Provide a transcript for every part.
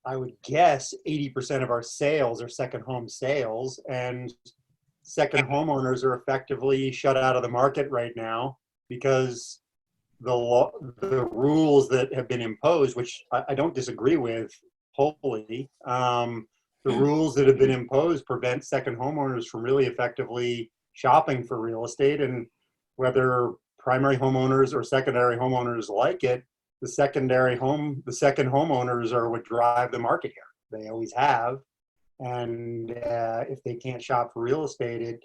I would guess 80% of our sales are second home sales, and second homeowners are effectively shut out of the market right now because the rules that have been imposed, which I don't disagree with wholly, the rules that have been imposed prevent second homeowners from really effectively shopping for real estate. And whether primary homeowners or secondary homeowners like it, the second homeowners are what drive the market here. They always have. And if they can't shop for real estate, it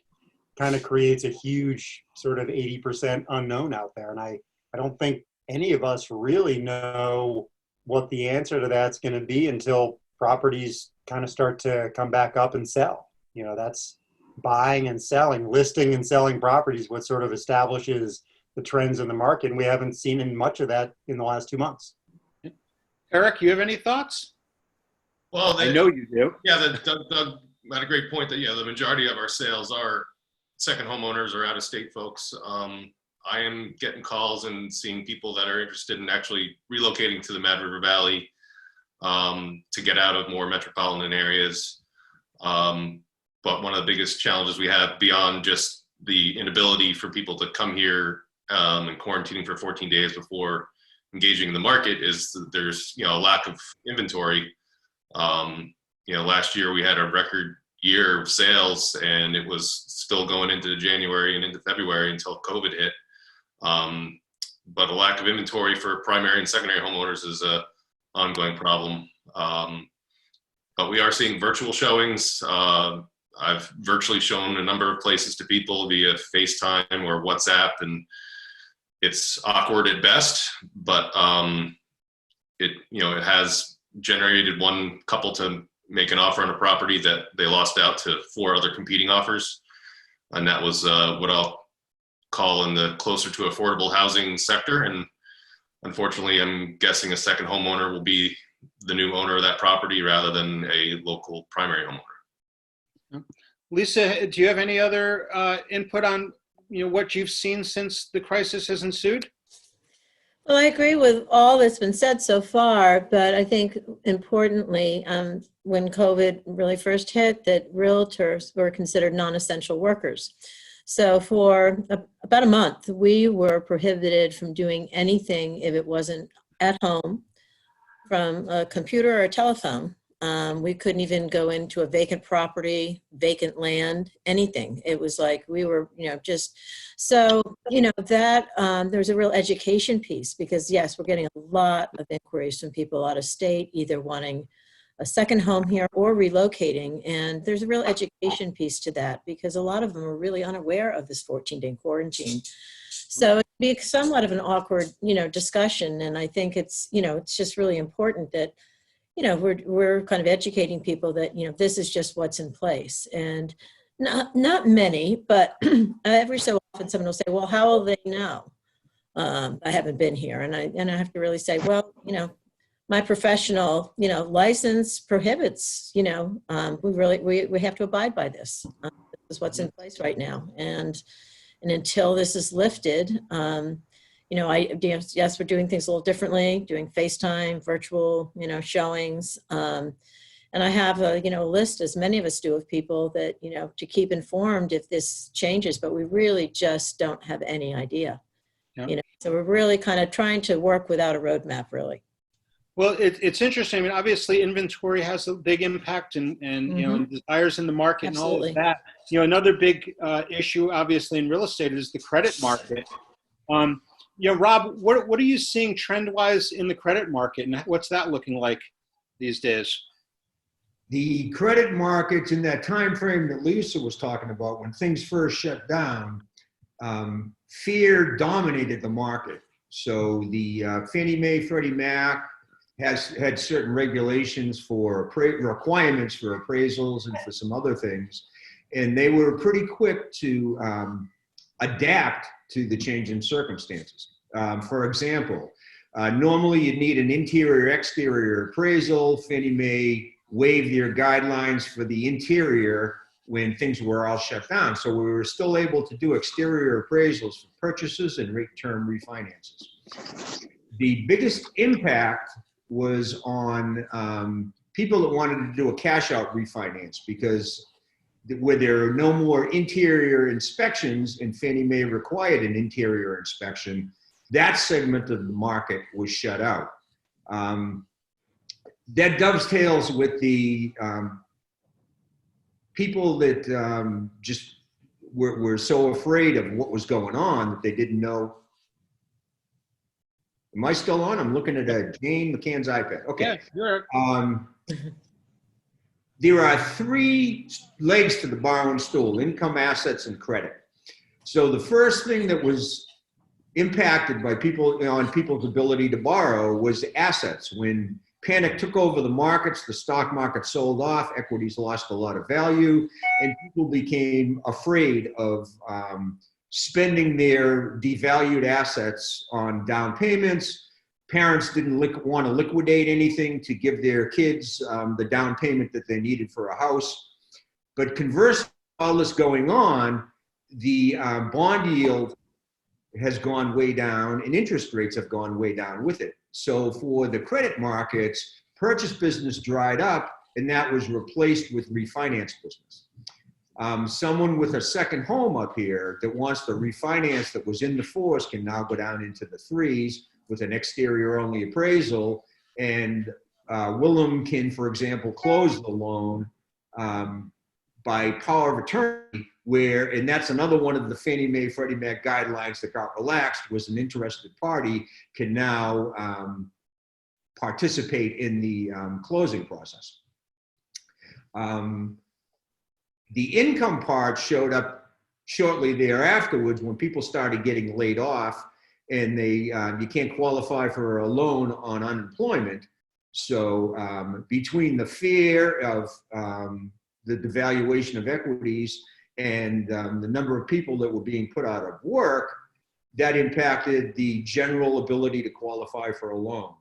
kind of creates a huge sort of 80% unknown out there. And I don't think any of us really know what the answer to that's going to be until properties kind of start to come back up and sell. You know, that's buying and selling, listing and selling properties, what sort of establishes the trends in the market. And we haven't seen much of that in the last 2 months. Eric, you have any thoughts? Well, I know you do. Yeah, Doug had a great point that, the majority of our sales are second homeowners or out-of-state folks. I am getting calls and seeing people that are interested in actually relocating to the Mad River Valley to get out of more metropolitan areas. But one of the biggest challenges we have beyond just the inability for people to come here and quarantining for 14 days before engaging in the market is that there's, a lack of inventory. Last year we had a record year of sales and it was still going into January and into February until COVID hit. But a lack of inventory for primary and secondary homeowners is a ongoing problem. But we are seeing virtual showings. I've virtually shown a number of places to people via FaceTime or WhatsApp, and it's awkward at best, but it has generated one couple to make an offer on a property that they lost out to 4 other competing offers. And that was what I'll call in the closer to affordable housing sector. And unfortunately, I'm guessing a second homeowner will be the new owner of that property rather than a local primary homeowner. Lisa, do you have any other input on what you've seen since the crisis has ensued? Well, I agree with all that's been said so far, but I think importantly, when COVID really first hit, that realtors were considered non-essential workers. So for about a month, we were prohibited from doing anything if it wasn't at home, from a computer or a telephone. We couldn't even go into a vacant property, vacant land, anything. It was like we were, just so, that there was a real education piece because, yes, we're getting a lot of inquiries from people out of state, either wanting a second home here or relocating. And there's a real education piece to that because a lot of them are really unaware of this 14-day quarantine. So it can be somewhat of an awkward, discussion. And I think it's, it's just really important that, we're kind of educating people that, this is just what's in place. And not many, but every so often someone will say, well, how will they know? I haven't been here. And I have to really say, well, my professional, license prohibits, we have to abide by this. This is what's in place right now. And until this is lifted, yes, we're doing things a little differently, doing FaceTime, virtual, showings. And I have a list, as many of us do, of people that, to keep informed if this changes, but we really just don't have any idea. Yeah. So we're really kind of trying to work without a roadmap, really. Well, it's interesting. I mean, obviously inventory has a big impact and desires in the market. Absolutely. And all of that. Another big issue, obviously, in real estate is the credit market. Rob, what are you seeing trend-wise in the credit market, and what's that looking like these days? The credit markets in that time frame that Lisa was talking about, when things first shut down, fear dominated the market. So the Fannie Mae, Freddie Mac had certain regulations for requirements for appraisals and for some other things, and they were pretty quick to adapt to the change in circumstances. For example, normally you'd need an interior-exterior appraisal. Fannie Mae waived their guidelines for the interior when things were all shut down. So we were still able to do exterior appraisals for purchases and term refinances. The biggest impact was on people that wanted to do a cash out refinance because where there are no more interior inspections and Fannie Mae required an interior inspection, that segment of the market was shut out. That dovetails with the people that just were so afraid of what was going on that they didn't know. Am I still on? I'm looking at Jane McCann's iPad. Okay. Yeah, sure. There are three legs to the borrowing stool: income, assets, and credit. So the first thing that was impacted by people on people's ability to borrow was assets. When panic took over the markets, the stock market sold off, equities lost a lot of value, and people became afraid of spending their devalued assets on down payments. Parents didn't want to liquidate anything to give their kids the down payment that they needed for a house. But conversely, all this going on, the bond yield has gone way down and interest rates have gone way down with it. So for the credit markets, purchase business dried up and that was replaced with refinance business. Someone with a second home up here that wants to refinance that was in the 4s can now go down into the 3s with an exterior only appraisal. And Willem can, for example, close the loan by power of attorney, and that's another one of the Fannie Mae, Freddie Mac guidelines that got relaxed, was an interested party can now participate in the closing process. The income part showed up shortly thereafterwards when people started getting laid off and you can't qualify for a loan on unemployment. So between the fear of the devaluation of equities and the number of people that were being put out of work, that impacted the general ability to qualify for a loan.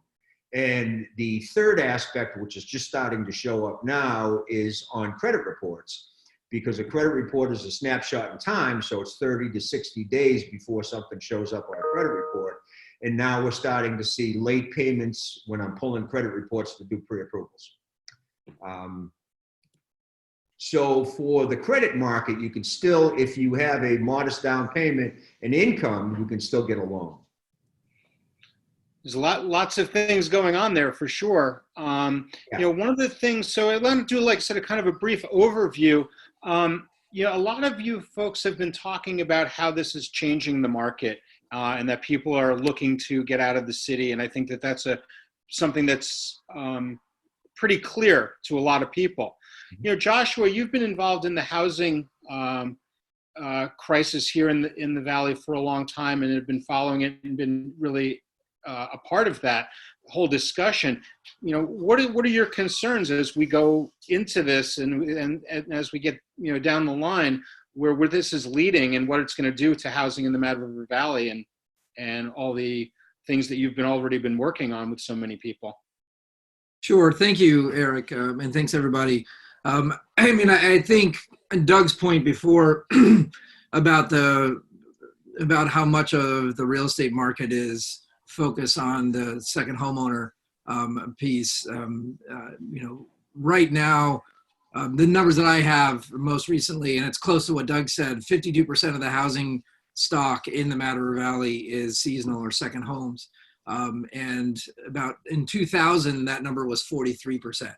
And the third aspect, which is just starting to show up now, is on credit reports. Because a credit report is a snapshot in time, so it's 30 to 60 days before something shows up on a credit report. And now we're starting to see late payments when I'm pulling credit reports to do pre-approvals. So for the credit market, you can still, if you have a modest down payment and income, you can still get a loan. There's lots of things going on there for sure. Yeah. You know, one of the things, so I want to do like sort of kind of a brief overview. You know, a lot of you folks have been talking about how this is changing the market and that people are looking to get out of the city. And I think that that's something that's pretty clear to a lot of people. You know, Joshua, you've been involved in the housing crisis here in the Valley for a long time and have been following it and been really a part of that whole discussion. You know, what are your concerns as we go into this and as we get, you know, down the line where this is leading and what it's going to do to housing in the Mad River Valley and all the things that you've already been working on with so many people? Sure. Thank you, Eric. And thanks everybody. I mean, I think Doug's point before about how much of the real estate market is focused on the second homeowner piece. You know, right now, the numbers that I have most recently, and it's close to what Doug said, 52% of the housing stock in the Mad River Valley is seasonal or second homes. And about in 2000, that number was 43%.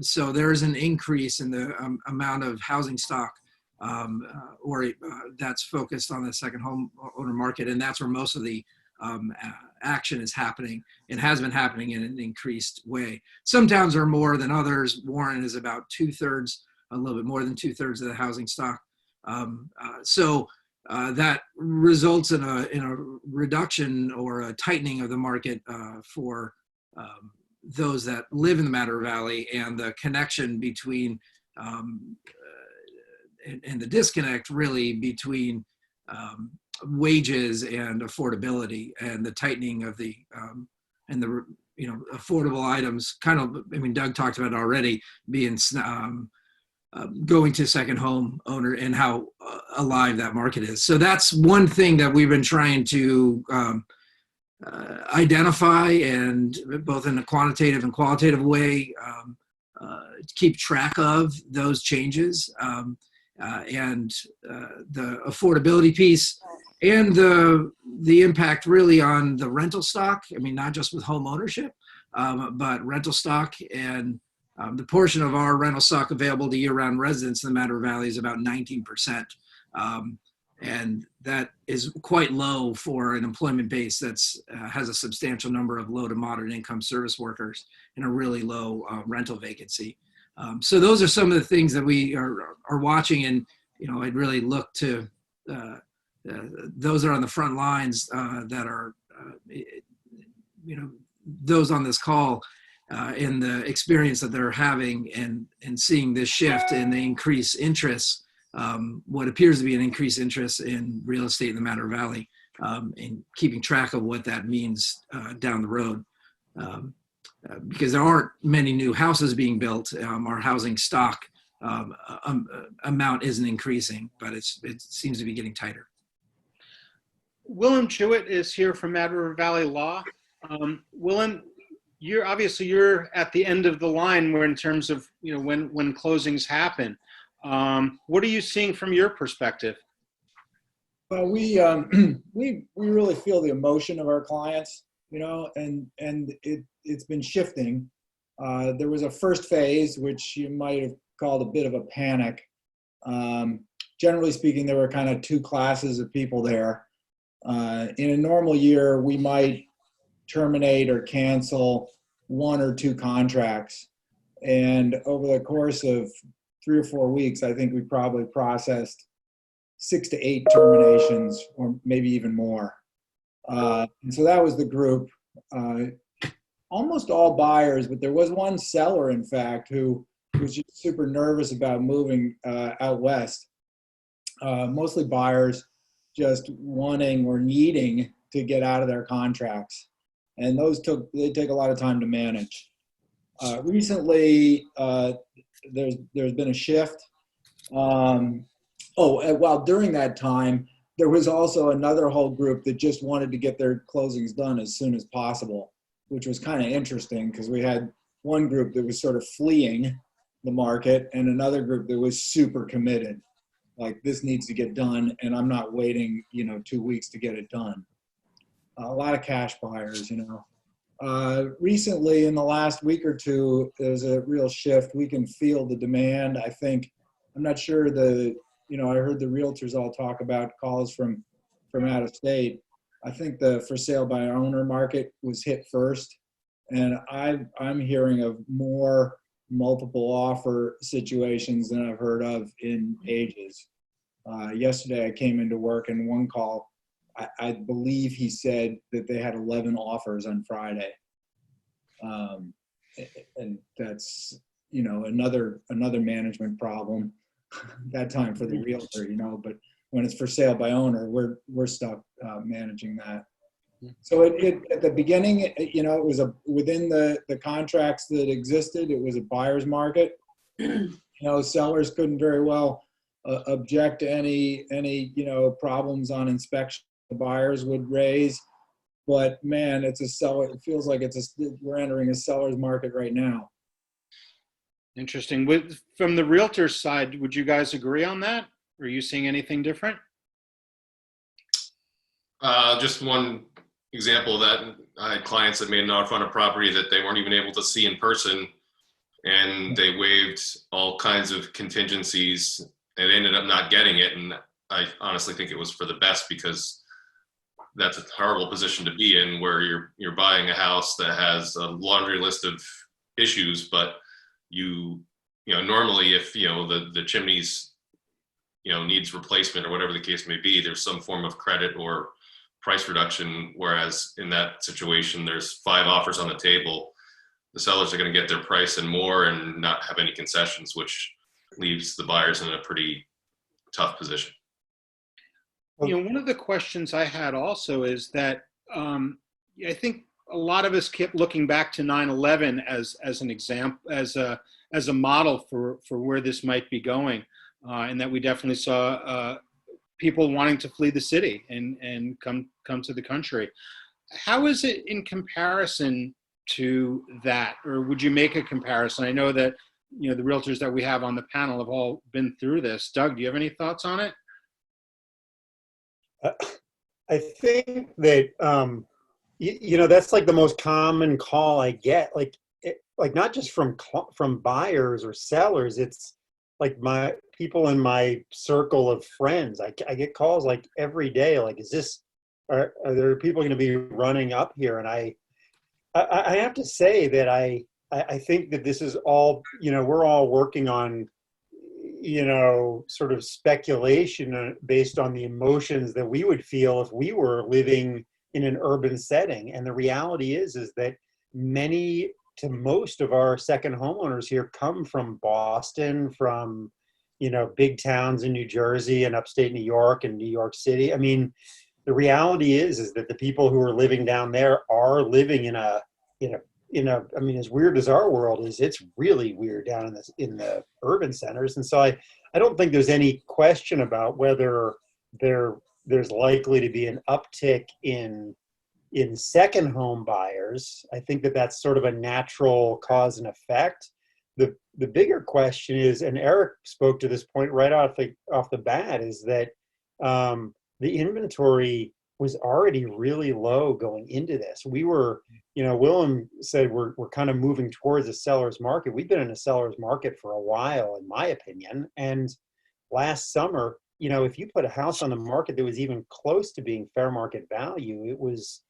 So there is an increase in the amount of housing stock that's focused on the second home owner market. And that's where most of the action is happening and has been happening in an increased way. Some towns are more than others. Warren is about 2/3, a little bit more than 2/3 of the housing stock. So that results in a reduction or a tightening of the market for those that live in the Mad River Valley, and the connection between and the disconnect really between wages and affordability, and the tightening of the and the, you know, affordable items. Kind of, I mean, Doug talked about it already, being going to second home owner and how alive that market is. So that's one thing that we've been trying to identify, and both in a quantitative and qualitative way, keep track of those changes, and the affordability piece, and the impact really on the rental stock. I mean, not just with home ownership, but rental stock, and the portion of our rental stock available to year-round residents in the Matter Valley is about 19%. And that is quite low for an employment base that's has a substantial number of low to moderate income service workers and a really low rental vacancy. So those are some of the things that we are watching, and I'd really look to those are on the front lines that are those on this call in the experience that they're having and seeing this shift and the increased interest. What appears to be an increased interest in real estate in the Matter Valley, and keeping track of what that means down the road. Because there aren't many new houses being built, our housing stock amount isn't increasing, but it seems to be getting tighter. Willem Jewett is here from Matter Valley Law. Willem, you're at the end of the line where in terms of when closings happen. What are you seeing from your perspective? Well, we really feel the emotion of our clients, and it's been shifting. There was a first phase, which you might have called a bit of a panic. Generally speaking, there were kind of two classes of people there. In a normal year, we might terminate or cancel one or two contracts. And over the course of 3 or 4 weeks, I think we probably processed 6 to 8 terminations, or maybe even more. And so that was the group. Almost all buyers, but there was one seller, in fact, who was just super nervous about moving out west. Mostly buyers just wanting or needing to get out of their contracts. And those take a lot of time to manage. Recently, there's been a shift. While during that time, there was also another whole group that just wanted to get their closings done as soon as possible, which was kind of interesting because we had one group that was sort of fleeing the market and another group that was super committed. Like, this needs to get done, and I'm not waiting, 2 weeks to get it done. A lot of cash buyers, Recently, in the last week or two, there's a real shift. We can feel the demand. I think, I'm not sure I heard the realtors all talk about calls from out of state. I think the for sale by owner market was hit first. And I'm hearing of more multiple offer situations than I've heard of in ages. Yesterday I came into work and one call, I believe he said that they had 11 offers on Friday. And that's, another management problem that time for the realtor, but when it's for sale by owner, we're stuck managing that. So it at the beginning, it was within the contracts that existed, it was a buyer's market. Sellers couldn't very well object to any problems on inspection the buyers would raise. But man, it's a seller. It feels like we're entering a seller's market right now. Interesting. From the realtor side, would you guys agree on that? Are you seeing anything different? Just one example of that. I had clients that made an offer on a property that they weren't even able to see in person, and they waived all kinds of contingencies and ended up not getting it. And I honestly think it was for the best, because that's a horrible position to be in, where you're buying a house that has a laundry list of issues, but normally if the chimneys needs replacement or whatever the case may be, there's some form of credit or price reduction, whereas in that situation there's 5 offers on the table. The sellers are going to get their price and more and not have any concessions, which leaves the buyers in a pretty tough position. One of the questions I had also is that I think a lot of us kept looking back to 9/11 as an example, as a model for where this might be going, and that we definitely saw people wanting to flee the city and come to the country. How is it in comparison to that, or would you make a comparison? I know that, you know, the realtors that we have on the panel have all been through this. Doug, do you have any thoughts on it? I think that you know, that's like the most common call I get, like not just from buyers or sellers. It's like my people in my circle of friends. I get calls like every day. Like, are there people going to be running up here? And I have to say that I think that this is all, you know, we're all working on, you know, sort of speculation based on the emotions that we would feel if we were living in an urban setting. And the reality is that many to most of our second homeowners here come from Boston, from, you know, big towns in New Jersey and upstate New York and New York City. I mean, the reality is that the people who are living down there are living in a, I mean, as weird as our world is, it's really weird down in the urban centers. And so I don't think there's any question about whether there's likely to be an uptick in second home buyers. I think that that's sort of a natural cause and effect. The bigger question is, and Eric spoke to this point right off the bat, is that the inventory was already really low going into this. We were, you know, Willem said we're kind of moving towards a seller's market. We've been in a seller's market for a while, in my opinion. And last summer, you know, if you put a house on the market that was even close to being fair market value, it was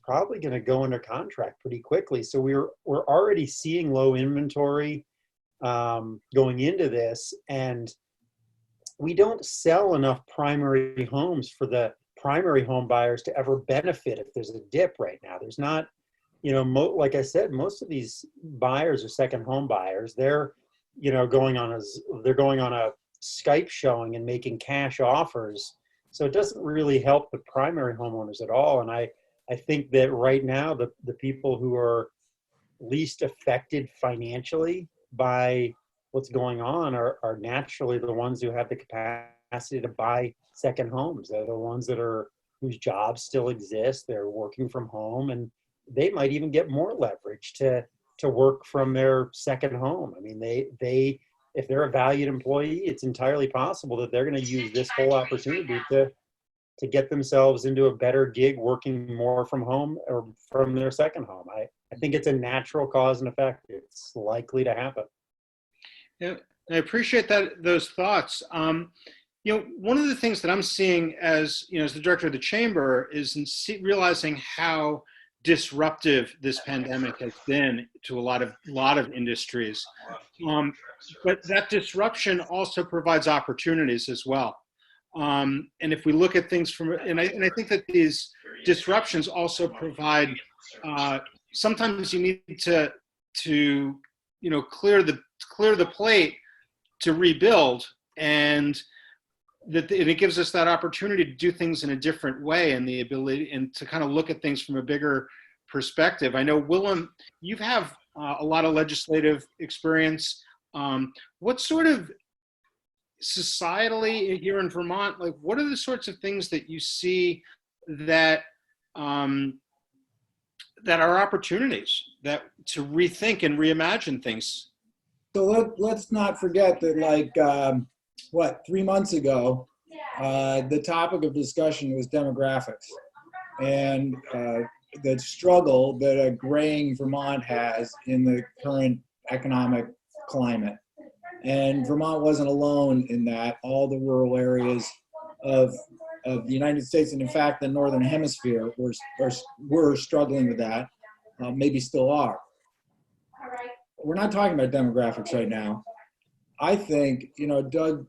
probably going to go under contract pretty quickly. So we're already seeing low inventory going into this, and we don't sell enough primary homes for the primary home buyers to ever benefit if there's a dip right now. There's not, you know, like I said, most of these buyers are second home buyers. They're, you know, going on a Skype showing and making cash offers. So it doesn't really help the primary homeowners at all. And I think that right now, the people who are least affected financially by what's going on are naturally the ones who have the capacity to buy second homes. They're the ones whose jobs still exist. They're working from home, and they might even get more leverage to work from their second home. I mean, they if they're a valued employee, it's entirely possible that they're going to use this whole opportunity to get themselves into a better gig working more from home or from their second home. I think it's a natural cause and effect. It's likely to happen. Yeah, I appreciate those thoughts. You know, one of the things that I'm seeing as, you know, as the director of the chamber is realizing how disruptive this pandemic has been to a lot of industries. But that disruption also provides opportunities as well. And if we look at things and I think that these disruptions also provide, sometimes you need to you know, clear the plate to rebuild, and it gives us that opportunity to do things in a different way, and the ability and to kind of look at things from a bigger perspective. I know, Willem, you have a lot of legislative experience. What sort of societally here in Vermont, like, what are the sorts of things that you see that that are opportunities to rethink and reimagine things? So let's not forget that, like, 3 months ago, the topic of discussion was demographics and the struggle that a graying Vermont has in the current economic climate. And Vermont wasn't alone in that. All the rural areas of the United States, and in fact, the Northern Hemisphere, were struggling with that, maybe still are. We're not talking about demographics right now. I think, you know, Doug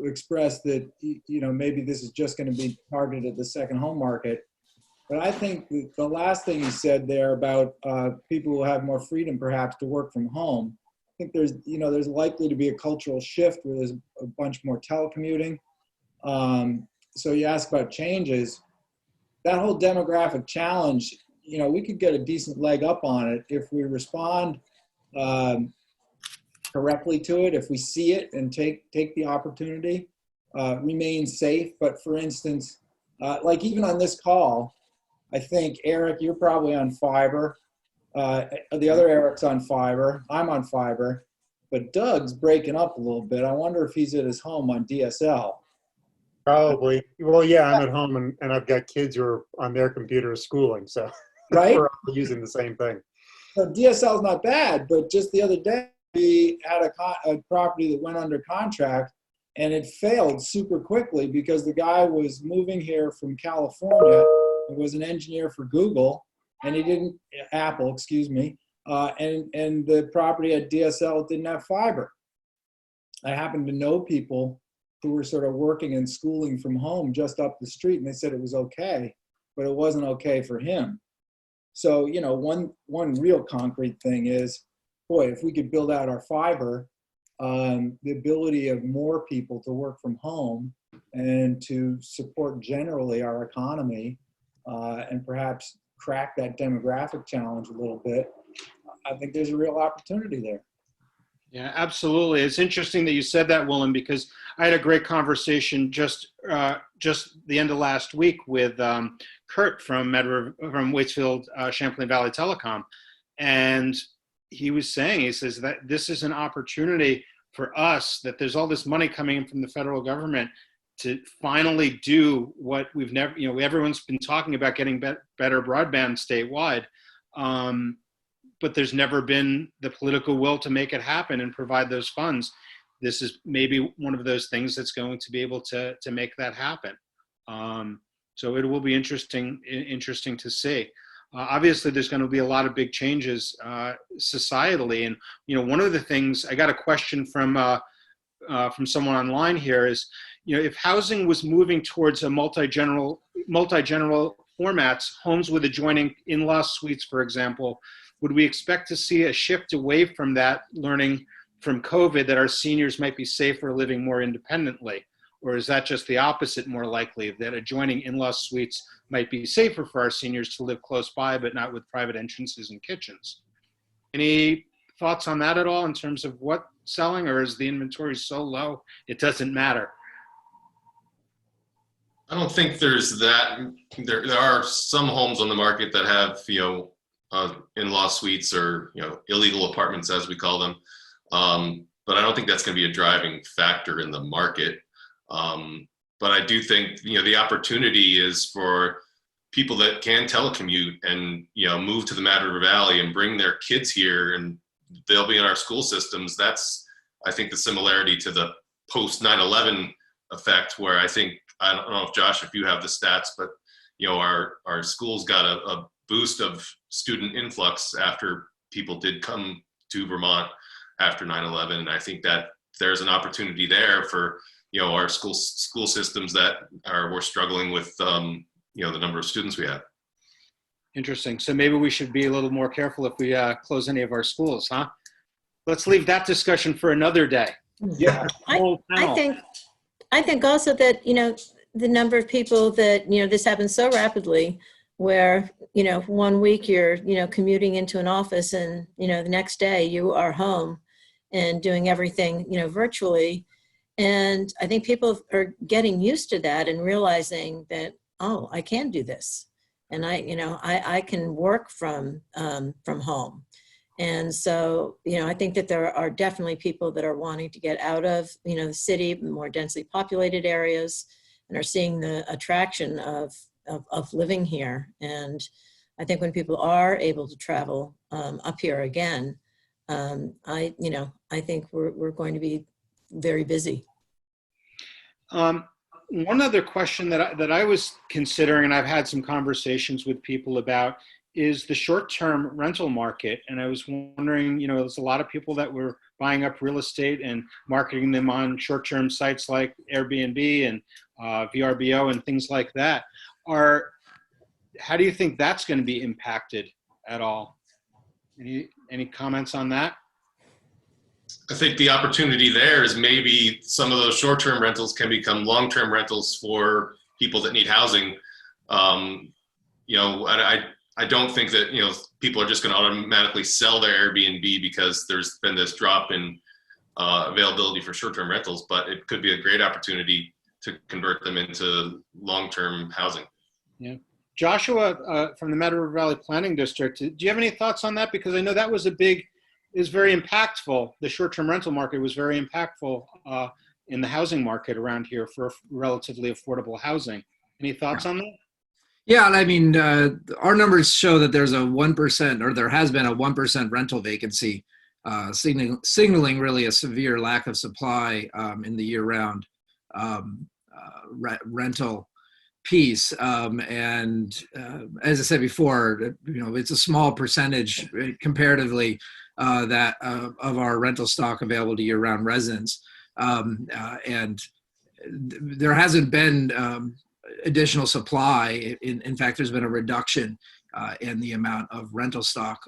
expressed that, you know, maybe this is just going to be targeted at the second home market. But I think the last thing he said there about people who have more freedom perhaps to work from home, I think there's likely to be a cultural shift where there's a bunch more telecommuting. So you ask about changes. That whole demographic challenge, you know, we could get a decent leg up on it if we respond correctly to it, if we see it and take the opportunity, remain safe. But for instance, like even on this call, I think, Eric, you're probably on fiber. The other Eric's on fiber. I'm on fiber. But Doug's breaking up a little bit. I wonder if he's at his home on DSL. Probably. Well, yeah, I'm at home and I've got kids who are on their computer schooling, so Right? we're all using the same thing. So DSL is not bad, but just the other day we had a property that went under contract and it failed super quickly because the guy was moving here from California. He was an engineer for Google, and he didn't Apple, excuse me. And the property at DSL didn't have fiber. I happen to know people who were sort of working and schooling from home just up the street, and they said it was okay, but it wasn't okay for him. So, you know, one real concrete thing is, boy, if we could build out our fiber, the ability of more people to work from home and to support generally our economy, and perhaps crack that demographic challenge a little bit, I think there's a real opportunity there. Yeah, absolutely. It's interesting that you said that, Willem, because I had a great conversation just the end of last week with Kurt from Waitsfield Champlain Valley Telecom, and he says that this is an opportunity for us, that there's all this money coming in from the federal government to finally do what we've never, you know, everyone's been talking about, getting better broadband statewide. But there's never been the political will to make it happen and provide those funds. This is maybe one of those things that's going to be able to make that happen. So it will be interesting to see. Obviously, there's going to be a lot of big changes societally, and you know, one of the things, I got a question from someone online here is, you know, if housing was moving towards a multi-general formats, homes with adjoining in-law suites, for example, would we expect to see a shift away from that, learning from COVID that our seniors might be safer living more independently? Or is that just the opposite, more likely, that adjoining in-law suites might be safer for our seniors to live close by, but not with private entrances and kitchens? Any thoughts on that at all in terms of what selling, or is the inventory so low it doesn't matter? I don't think there's that. There are some homes on the market that have, you know, in-law suites or, you know, illegal apartments, as we call them. But I don't think that's going to be a driving factor in the market. But I do think, you know, the opportunity is for people that can telecommute and, you know, move to the Mad River Valley and bring their kids here, and they'll be in our school systems. That's, I think, the similarity to the post 9/11 effect, where I think, I don't know if Josh, if you have the stats, but, you know, our schools got a boost of student influx after people did come to Vermont after 9/11. And I think that there's an opportunity there for, you know, our school systems that we're struggling with, you know, the number of students we have. Interesting. So maybe we should be a little more careful if we close any of our schools, huh? Let's leave that discussion for another day. Yeah. I think also that, you know, the number of people that, you know, this happens so rapidly, where, you know, 1 week you're, you know, commuting into an office, and, you know, the next day you are home and doing everything, you know, virtually. And I think people are getting used to that and realizing that, oh, I can do this. And I can work from home. And so, you know, I think that there are definitely people that are wanting to get out of, you know, the city, more densely populated areas, and are seeing the attraction of living here. And I think when people are able to travel up here again, I think we're going to be very busy. One other question that I was considering, and I've had some conversations with people about, is the short-term rental market. And I was wondering, you know, there's a lot of people that were buying up real estate and marketing them on short-term sites like Airbnb and VRBO and things like that. How do you think that's going to be impacted at all? Any comments on that? I think the opportunity there is maybe some of those short-term rentals can become long-term rentals for people that need housing. You know, I don't think that, you know, people are just going to automatically sell their Airbnb because there's been this drop in availability for short-term rentals, but it could be a great opportunity to convert them into long-term housing. Yeah. Joshua from the Meadow River Valley Planning District, do you have any thoughts on that? Because I know that was very impactful. The short-term rental market was very impactful in the housing market around here for relatively affordable housing. Any thoughts on that? Yeah, I mean, our numbers show that there's a 1%, or there has been a 1% rental vacancy, signaling really a severe lack of supply in the year-round rental piece. And as I said before, it's a small percentage comparatively that of our rental stock available to year-round residents. And there hasn't been additional supply. In fact, there's been a reduction in the amount of rental stock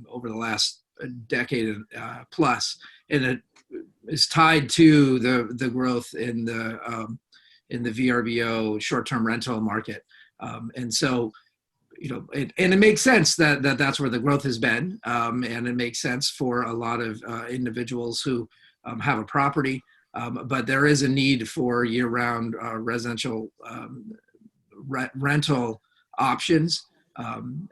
over the last decade plus, and it is tied to the growth in the VRBO short-term rental market. And so, and it makes sense that's where the growth has been, and it makes sense for a lot of individuals who have a property. But there is a need for year-round residential rental options, and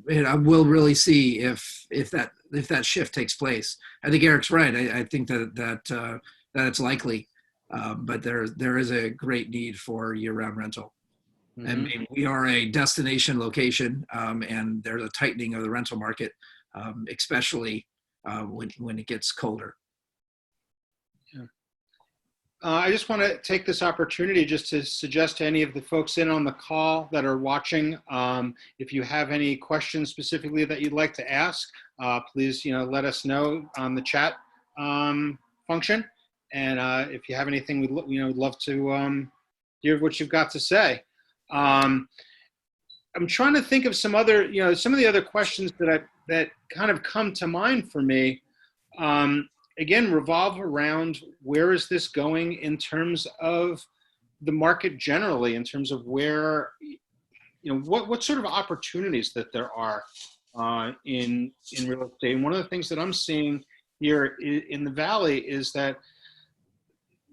we'll really see if that shift takes place. I think Eric's right. I think that it's likely, but there is a great need for year-round rental. Mm-hmm. I mean, we are a destination location, and there's a tightening of the rental market, especially when it gets colder. I just want to take this opportunity just to suggest to any of the folks in on the call that are watching, if you have any questions specifically that you'd like to ask, please, let us know on the chat function. And if you have anything, we'd love to hear what you've got to say. I'm trying to think of some of the other questions that kind of come to mind for me. Again, revolve around where is this going in terms of the market generally, in terms of where, what sort of opportunities that there are in real estate. And one of the things that I'm seeing here in the Valley is that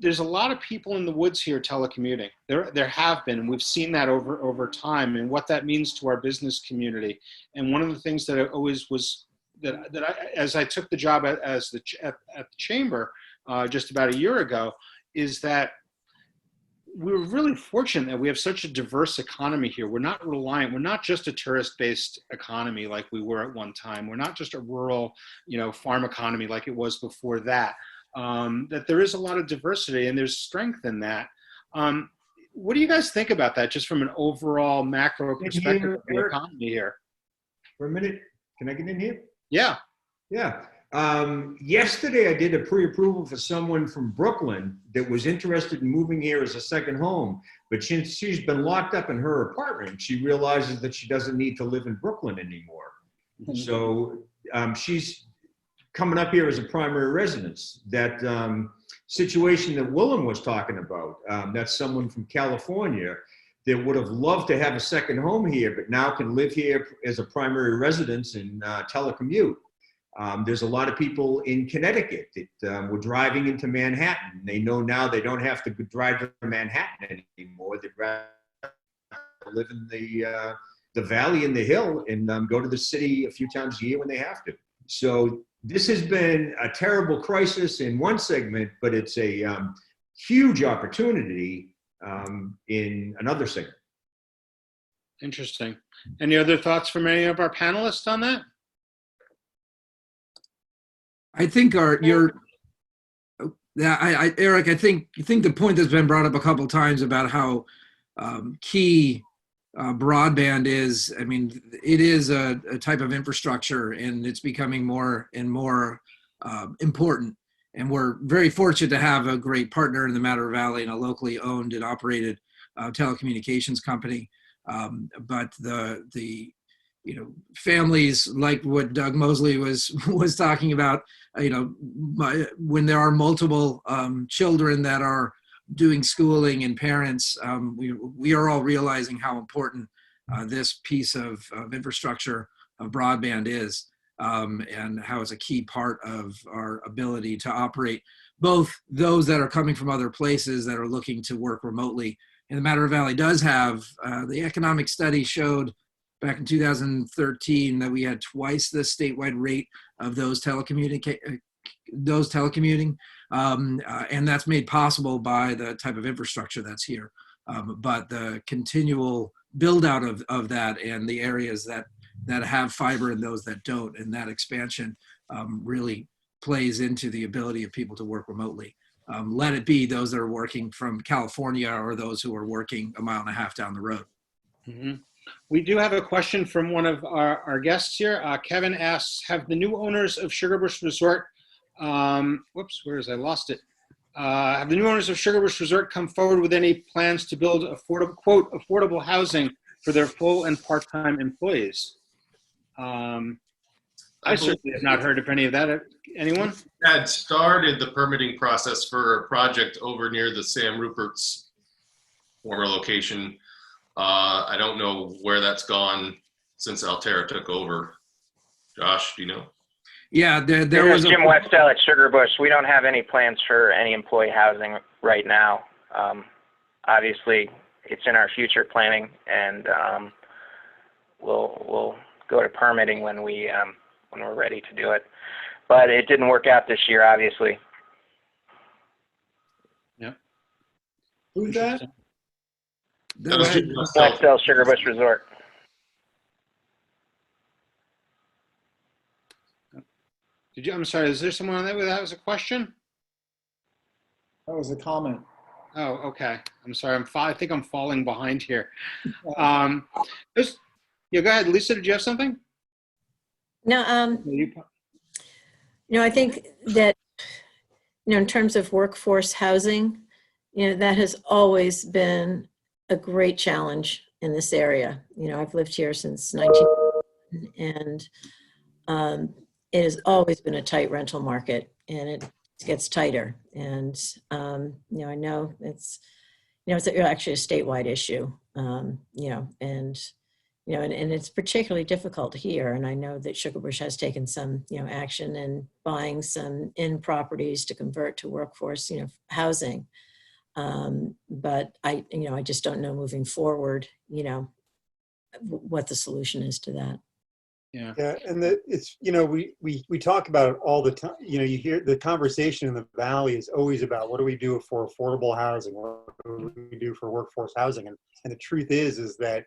there's a lot of people in the woods here telecommuting. There have been, and we've seen that over time, and what that means to our business community. And one of the things that I always was as I took the job at the chamber just about a year ago, is that we were really fortunate that we have such a diverse economy here. We're not just a tourist-based economy like we were at one time. We're not just a rural, farm economy like it was before that. That there is a lot of diversity and there's strength in that. What do you guys think about that, just from an overall macro perspective of the economy here? For a minute, can I get in here? Yeah. Yeah. Yesterday, I did a pre-approval for someone from Brooklyn that was interested in moving here as a second home. But since she's been locked up in her apartment, she realizes that she doesn't need to live in Brooklyn anymore. Mm-hmm. So she's coming up here as a primary residence. That situation that Willem was talking about, that's someone from California that would have loved to have a second home here, but now can live here as a primary residence and telecommute. There's a lot of people in Connecticut that were driving into Manhattan. They know now they don't have to drive to Manhattan anymore. They'd rather live in the valley and the hill and go to the city a few times a year when they have to. So this has been a terrible crisis in one segment, but it's a huge opportunity in another segment. Interesting. Any other thoughts from any of our panelists on that? I think Eric, I think the point that's been brought up a couple of times about how key broadband is. I mean, it is a type of infrastructure, and it's becoming more and more important. And we're very fortunate to have a great partner in the Meadow River Valley and a locally owned and operated telecommunications company. But the families, like what Doug Mosley was talking about, when there are multiple children that are doing schooling and parents, we are all realizing how important this piece of infrastructure of broadband is. And how it's a key part of our ability to operate, both those that are coming from other places that are looking to work remotely And the Matter Valley does have, the economic study showed back in 2013 that we had twice the statewide rate of those telecommuting, and that's made possible by the type of infrastructure that's here. But the continual build out of that and the areas that have fiber and those that don't, and that expansion really plays into the ability of people to work remotely. Let it be those that are working from California or those who are working a mile and a half down the road. Mm-hmm. We do have a question from one of our guests here. Kevin asks, have the new owners of Sugarbush Resort, whoops, where is I lost it? Have the new owners of Sugarbush Resort come forward with any plans to build affordable, quote, affordable housing for their full and part-time employees? I certainly have not heard of any of that. Anyone? Had started the permitting process for a project over near the Sam Rupert's former location. I don't know where that's gone since Alterra took over. Josh, do you know? Yeah, there This was is Jim Westell at Sugarbush. We don't have any plans for any employee housing right now. Obviously, it's in our future planning, and we'll go to permitting when we're ready to do it. But it didn't work out this year, obviously. Yeah. Who's that? That was Jim Westell. Westell Sugarbush Resort. I'm sorry, is there someone on that was a question? That was a comment. Oh, okay. I'm sorry. I think I'm falling behind here. Go ahead, Lisa. Did you have something? No, I think that, in terms of workforce housing, that has always been a great challenge in this area. I've lived here since 19, and it has always been a tight rental market, and it gets tighter. And, I know it's actually a statewide issue, and it's particularly difficult here. And I know that Sugarbush has taken some, action in buying some properties to convert to workforce, housing. But I just don't know moving forward, what the solution is to that. Yeah. Yeah, and it's we talk about it all the time. You hear the conversation in the Valley is always about what do we do for affordable housing, what do we do for workforce housing, and the truth is that.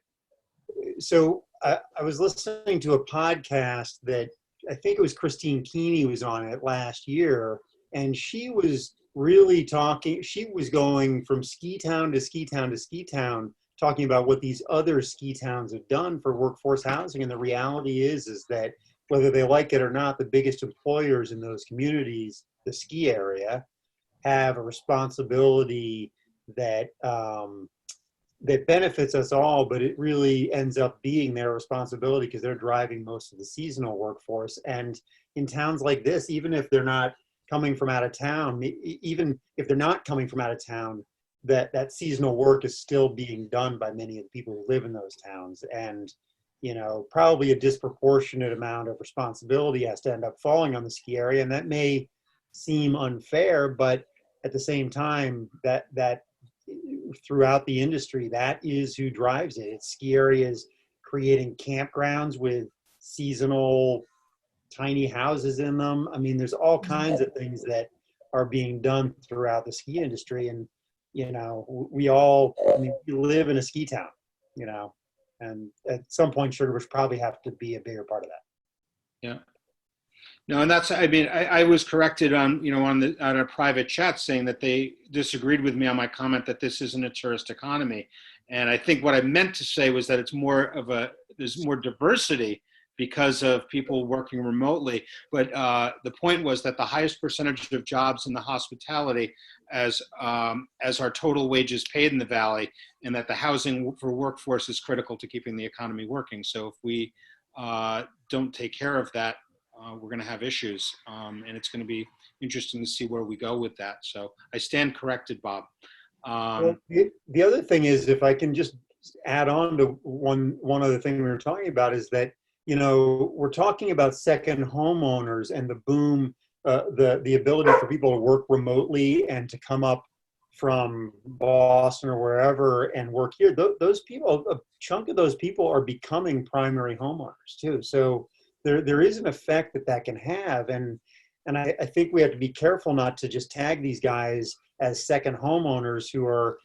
So I was listening to a podcast that I think it was Christine Keeney was on it last year, and she was really talking. She was going from ski town to ski town to ski town, talking about what these other ski towns have done for workforce housing. And the reality is that whether they like it or not, the biggest employers in those communities, the ski area, have a responsibility that that benefits us all, but it really ends up being their responsibility because they're driving most of the seasonal workforce. And in towns like this, even if they're not coming from out of town, even if they're not coming from out of town, that seasonal work is still being done by many of the people who live in those towns. And, probably a disproportionate amount of responsibility has to end up falling on the ski area. And that may seem unfair, but at the same time, that throughout the industry, that is who drives it. It's ski areas creating campgrounds with seasonal tiny houses in them. I mean, there's all kinds of things that are being done throughout the ski industry. And, we live in a ski town, and at some point Sugarbush probably have to be a bigger part of that. Yeah. No, and that's, I was corrected on a private chat saying that they disagreed with me on my comment that this isn't a tourist economy. And I think what I meant to say was that there's more diversity because of people working remotely. But the point was that the highest percentage of jobs in the hospitality as our total wages paid in the Valley, and that the housing for workforce is critical to keeping the economy working. So if we don't take care of that, we're going to have issues, and it's going to be interesting to see where we go with that. So I stand corrected, Bob. Well, the other thing is, if I can just add on to one other thing we were talking about, is that we're talking about second homeowners and the boom, the ability for people to work remotely and to come up from Boston or wherever and work here, those people, a chunk of those people are becoming primary homeowners too. So there is an effect that can have. And I think we have to be careful not to just tag these guys as second homeowners who are,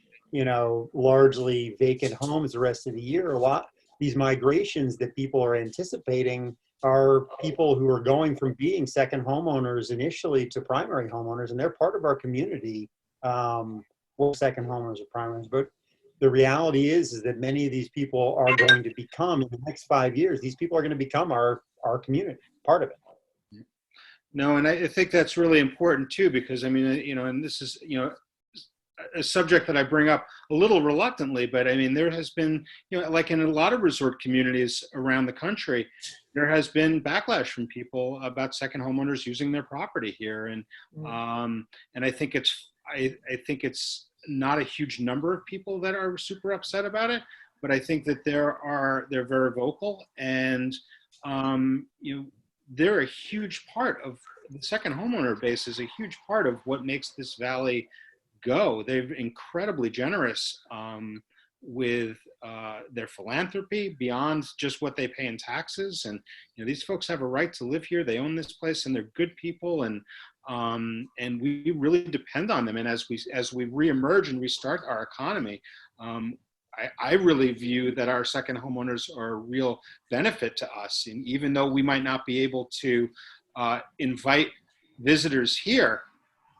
largely vacant homes the rest of the year. A lot, these migrations that people are anticipating are people who are going from being second homeowners initially to primary homeowners, and they're part of our community. Well, second homeowners or primaries, but the reality is that many of these people are going to become, in the next 5 years, these people are going to become our community, part of it. No, and I think that's really important too, because and this is, a subject that I bring up a little reluctantly, but there has been, like in a lot of resort communities around the country, there has been backlash from people about second homeowners using their property here. And I think it's not a huge number of people that are super upset about it, but I think that they're very vocal, and they're a huge part of the second homeowner base, is a huge part of what makes this valley go. They're incredibly generous with their philanthropy beyond just what they pay in taxes. And these folks have a right to live here. They own this place, and they're good people, and we really depend on them. And as we reemerge and restart our economy, I really view that our second homeowners are a real benefit to us. And even though we might not be able to invite visitors here,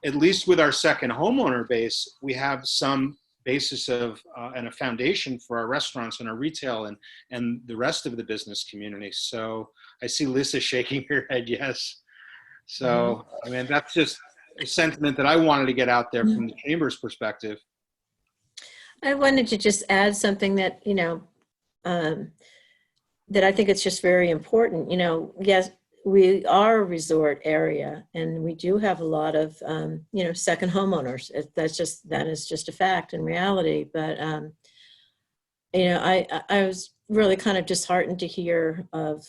at least with our second homeowner base, we have some basis of and a foundation for our restaurants and our retail and the rest of the business community. So I see Lisa shaking her head yes. So that's just a sentiment that I wanted to get out there from the Chamber's perspective. I wanted to just add something that that I think it's just very important. Yes, we are a resort area, and we do have a lot of second homeowners. That is just a fact and reality. But I was really kind of disheartened to hear of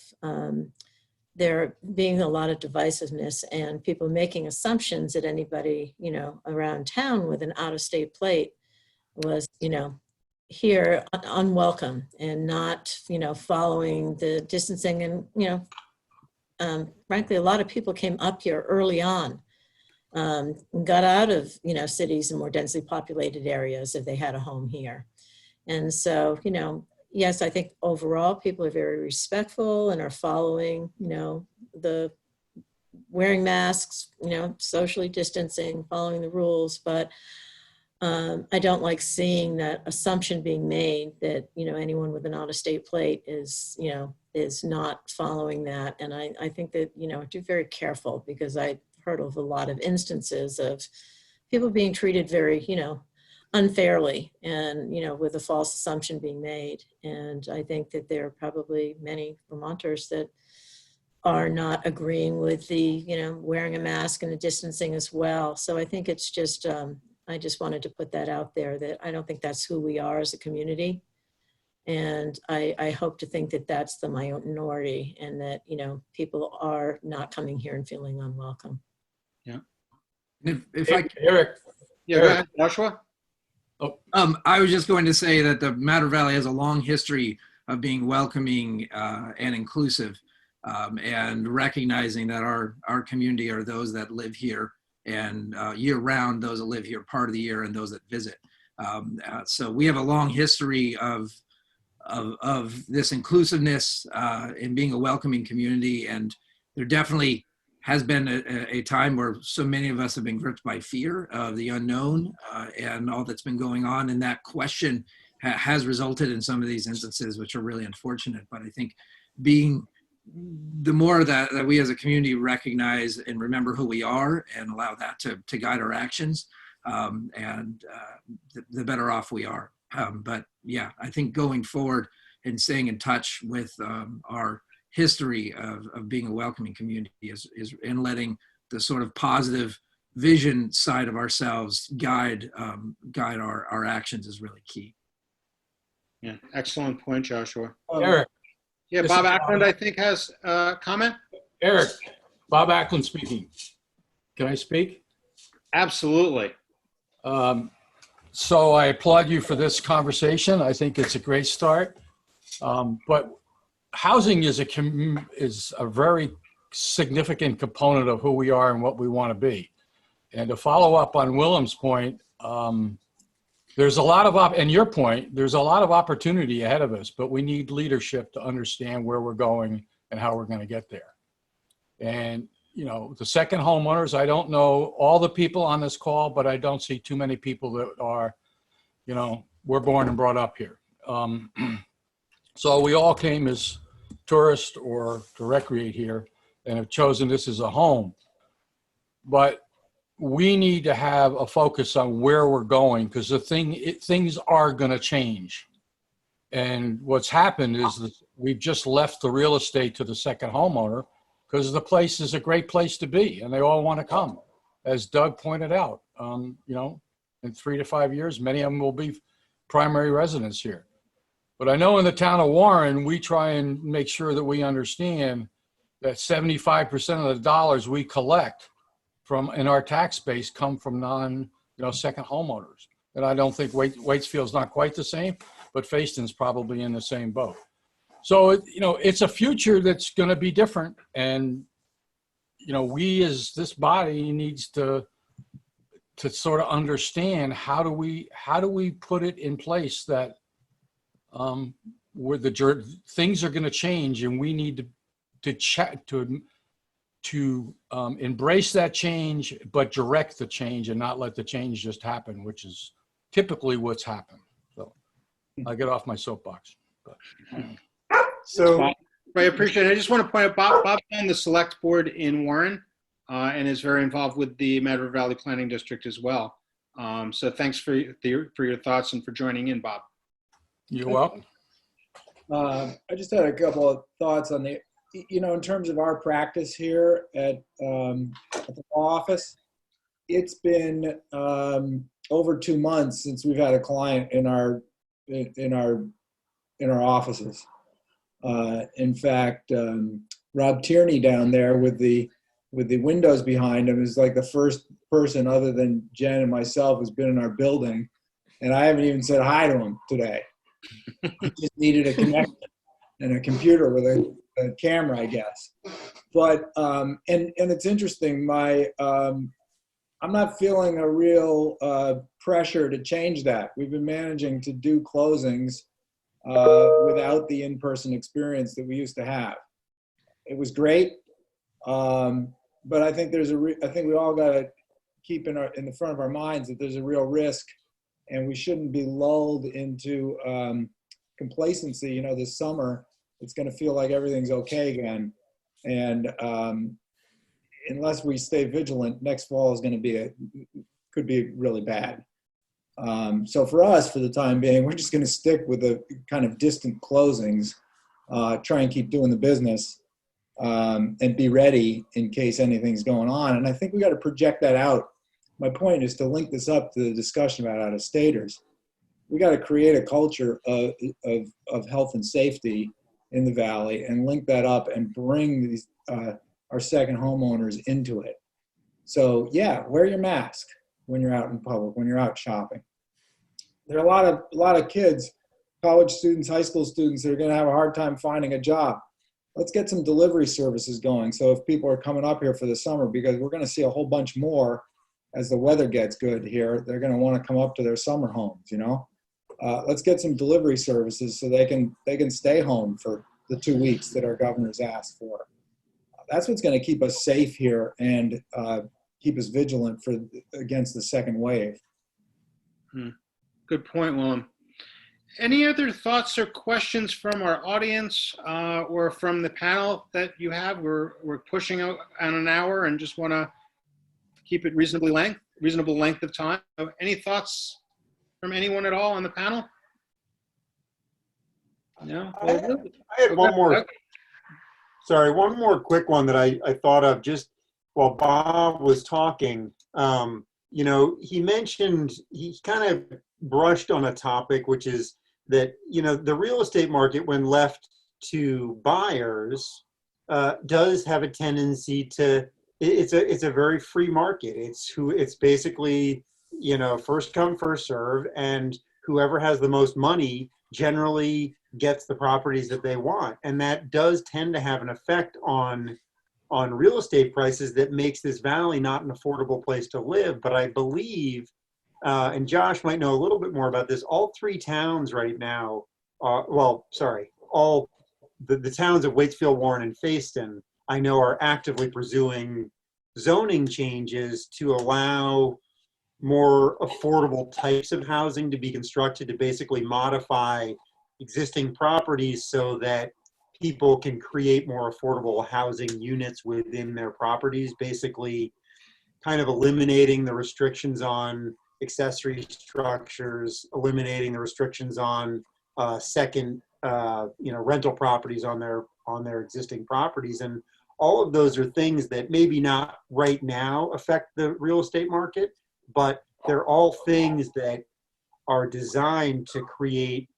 there being a lot of divisiveness and people making assumptions that anybody around town with an out-of-state plate was here unwelcome and not following the distancing. And frankly, a lot of people came up here early on, got out of, cities and more densely populated areas if they had a home here. And so, yes, I think overall people are very respectful and are following, the wearing masks, socially distancing, following the rules. But I don't like seeing that assumption being made that, anyone with an out-of-state plate is not following that. And I think that, do very careful, because I heard of a lot of instances of people being treated very, unfairly and, with a false assumption being made. And I think that there are probably many Vermonters that are not agreeing with the, wearing a mask and the distancing as well. So I think it's just, I just wanted to put that out there, that I don't think that's who we are as a community. And I hope to think that that's the minority, and that, people are not coming here and feeling unwelcome. Yeah. If I Eric. Yeah, go ahead, Joshua. I was just going to say that the Matter Valley has a long history of being welcoming and inclusive, and recognizing that our community are those that live here, and year-round, those that live here part of the year, and those that visit. So we have a long history of this inclusiveness in being a welcoming community, and there definitely has been a time where so many of us have been gripped by fear of the unknown and all that's been going on, and that question has resulted in some of these instances, which are really unfortunate. But I think the more that we as a community recognize and remember who we are and allow that to guide our actions, the better off we are. But yeah, I think going forward and staying in touch with our history of being a welcoming community is in letting the sort of positive vision side of ourselves guide our actions is really key. Yeah, excellent point, Joshua. Eric. Yeah, Bob Ackland, I think, has a comment. Eric, Bob Ackland speaking. Can I speak? Absolutely. So I applaud you for this conversation. I think it's a great start. But housing is a very significant component of who we are and what we want to be. And to follow up on Willem's point, there's a lot of, and your point, there's a lot of opportunity ahead of us, but we need leadership to understand where we're going and how we're going to get there. And, you know, the second homeowners, I don't know all the people on this call, but I don't see too many people that are, you know, we're born and brought up here. So we all came as tourists or to recreate here and have chosen this as a home. But we need to have a focus on where we're going, because things are going to change. And what's happened is that we've just left the real estate to the second homeowner because the place is a great place to be and they all want to come. As Doug pointed out, you know, in 3 to 5 years, many of them will be primary residents here. But I know in the town of Warren, we try and make sure that we understand that 75% of the dollars we collect from in our tax base come from second homeowners. And I don't think Waitsfield's not quite the same, but Fayston's probably in the same boat. So, you know, it's a future that's going to be different. And, you know, we as this body needs to sort of understand how do we put it in place that where things are going to change, and we need to embrace that change, but direct the change and not let the change just happen, which is typically what's happened. So I get off my soapbox. But. So I appreciate it. I just want to point out Bob's on the select board in Warren and is very involved with the Mad River Valley Planning District as well. So thanks for your thoughts and for joining in, Bob. You're welcome. I just had a couple of thoughts on in terms of our practice here at the law office. It's been over 2 months since we've had a client in our offices. In fact, Rob Tierney down there with the windows behind him is like the first person other than Jen and myself who's been in our building, and I haven't even said hi to him today. He just needed a connection and a computer with a camera, I guess. But and it's interesting. I'm not feeling a real pressure to change that. We've been managing to do closings without the in-person experience that we used to have. It was great, but I think I think we all got to keep in the front of our minds that there's a real risk, and we shouldn't be lulled into complacency. You know, this summer it's going to feel like everything's okay again, and unless we stay vigilant, next fall is going to could be really bad. So for us, for the time being, we're just going to stick with the kind of distant closings, try and keep doing the business, and be ready in case anything's going on. And I think we got to project that out. My point is to link this up to the discussion about out-of-staters. We got to create a culture of health and safety in the Valley and link that up and bring these our second homeowners into it. So yeah, wear your mask when you're out in public, when you're out shopping. There are a lot of kids, college students, high school students that are going to have a hard time finding a job. Let's get some delivery services going. So if people are coming up here for the summer, because we're going to see a whole bunch more as the weather gets good here, they're going to want to come up to their summer homes, you know. Let's get some delivery services so they can stay home for the 2 weeks that our governor's asked for. That's what's going to keep us safe here and keep us vigilant against the second wave. Good point, Willem. Any other thoughts or questions from our audience or from the panel that you have? We're pushing out on an hour and just want to keep it reasonable length of time. Any thoughts from anyone at all on the panel? No? I had one more. Sorry, one more quick one that I thought of just while Bob was talking. You know, he kind of brushed on a topic, which is that, you know, the real estate market, when left to buyers, does have a tendency to, it's a very free market. It's basically first come, first serve, and whoever has the most money generally gets the properties that they want. And that does tend to have an effect on real estate prices that makes this valley not an affordable place to live. But I believe, and Josh might know a little bit more about this, all three towns right now, all the towns of Waitsfield, Warren, and Fayston, I know are actively pursuing zoning changes to allow more affordable types of housing to be constructed, to basically modify existing properties so that people can create more affordable housing units within their properties, basically kind of eliminating the restrictions on accessory structures, eliminating the restrictions on second rental properties on their existing properties. And all of those are things that maybe not right now affect the real estate market, but they're all things that are designed to create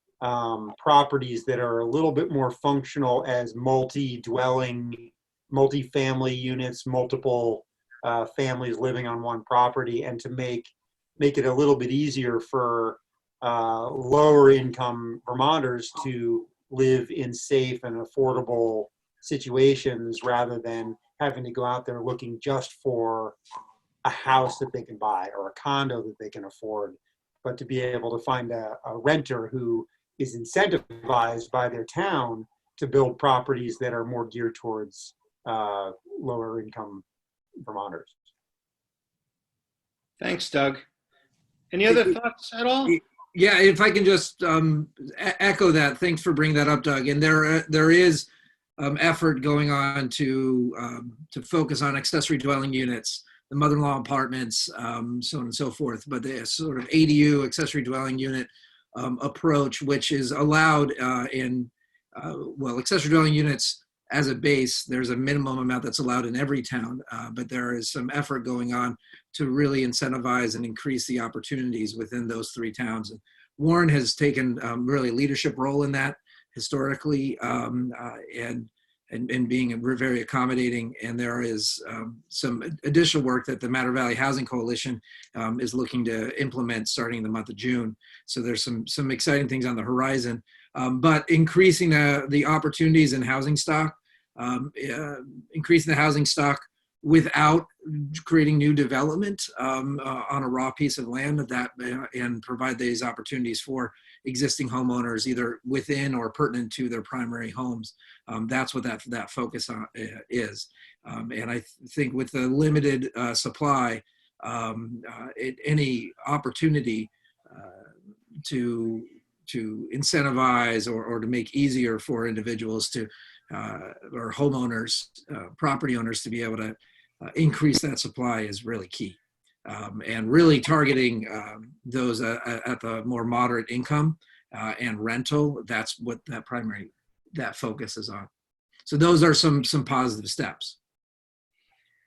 properties that are a little bit more functional as multi-dwelling, multi-family units, multiple families living on one property, and to make it a little bit easier for lower income Vermonters to live in safe and affordable situations rather than having to go out there looking just for a house that they can buy or a condo that they can afford, but to be able to find a renter who is incentivized by their town to build properties that are more geared towards lower income Vermonters. Thanks, Doug. Any other thoughts at all? Yeah, if I can just echo that. Thanks for bringing that up, Doug. And there is effort going on to focus on accessory dwelling units, the mother-in-law apartments, so on and so forth. But the sort of ADU, accessory dwelling unit approach, which is allowed in accessory dwelling units as a base, there's a minimum amount that's allowed in every town, but there is some effort going on to really incentivize and increase the opportunities within those three towns. And Warren has taken really a leadership role in that historically, and being very accommodating. And there is some additional work that the Matter Valley Housing Coalition is looking to implement starting in the month of June. So there's some exciting things on the horizon, but increasing the opportunities in housing stock, increasing the housing stock without creating new development on a raw piece of land and provide these opportunities for existing homeowners either within or pertinent to their primary homes. That's what that focus on is. And I think with the limited supply, any opportunity to incentivize or to make easier for individuals to or homeowners, property owners to be able to increase that supply is really key. And really targeting those at the more moderate income and rental, that's what that focus is on. So those are some positive steps.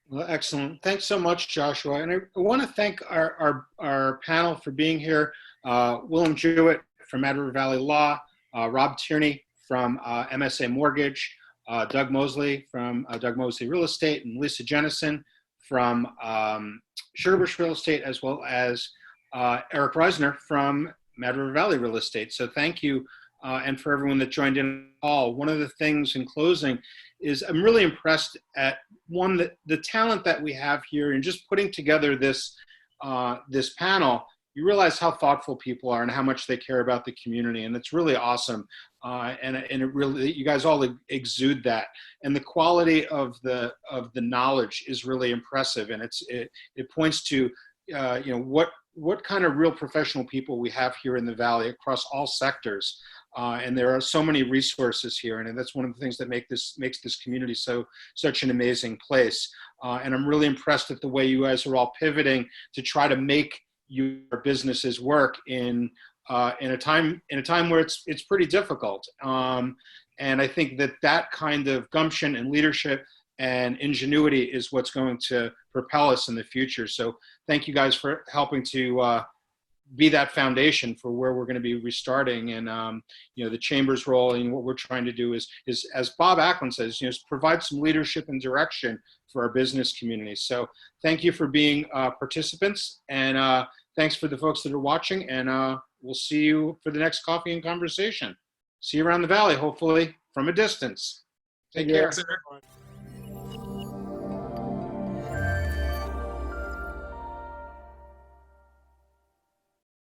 Well, excellent. Thanks so much, Joshua. And I want to thank our panel for being here. Willem Jewett from Mad River Valley Law, Rob Tierney from MSA Mortgage, Doug Mosley from Doug Mosley Real Estate, and Lisa Jennison from Sugarbush Real Estate, as well as Eric Reisner from Mad River Valley Real Estate. So thank you, and for everyone that joined in the call. One of the things in closing is I'm really impressed at the talent that we have here in just putting together this panel. You realize how thoughtful people are and how much they care about the community, and it's really awesome. And it really, you guys all exude that, and the quality of the knowledge is really impressive, and it points to what kind of real professional people we have here in the Valley across all sectors. And there are so many resources here, and that's one of the things that makes this community such an amazing place. And I'm really impressed at the way you guys are all pivoting to try to make your businesses work in a time where it's pretty difficult. And I think that kind of gumption and leadership and ingenuity is what's going to propel us in the future. So thank you guys for helping to be that foundation for where we're going to be restarting. And the chamber's role and what we're trying to do is as Bob Ackland says, is provide some leadership and direction for our business community. So thank you for being participants, and thanks for the folks that are watching, and we'll see you for the next coffee and conversation. See you around the valley, hopefully from a distance. Take care. Thanks, Eric.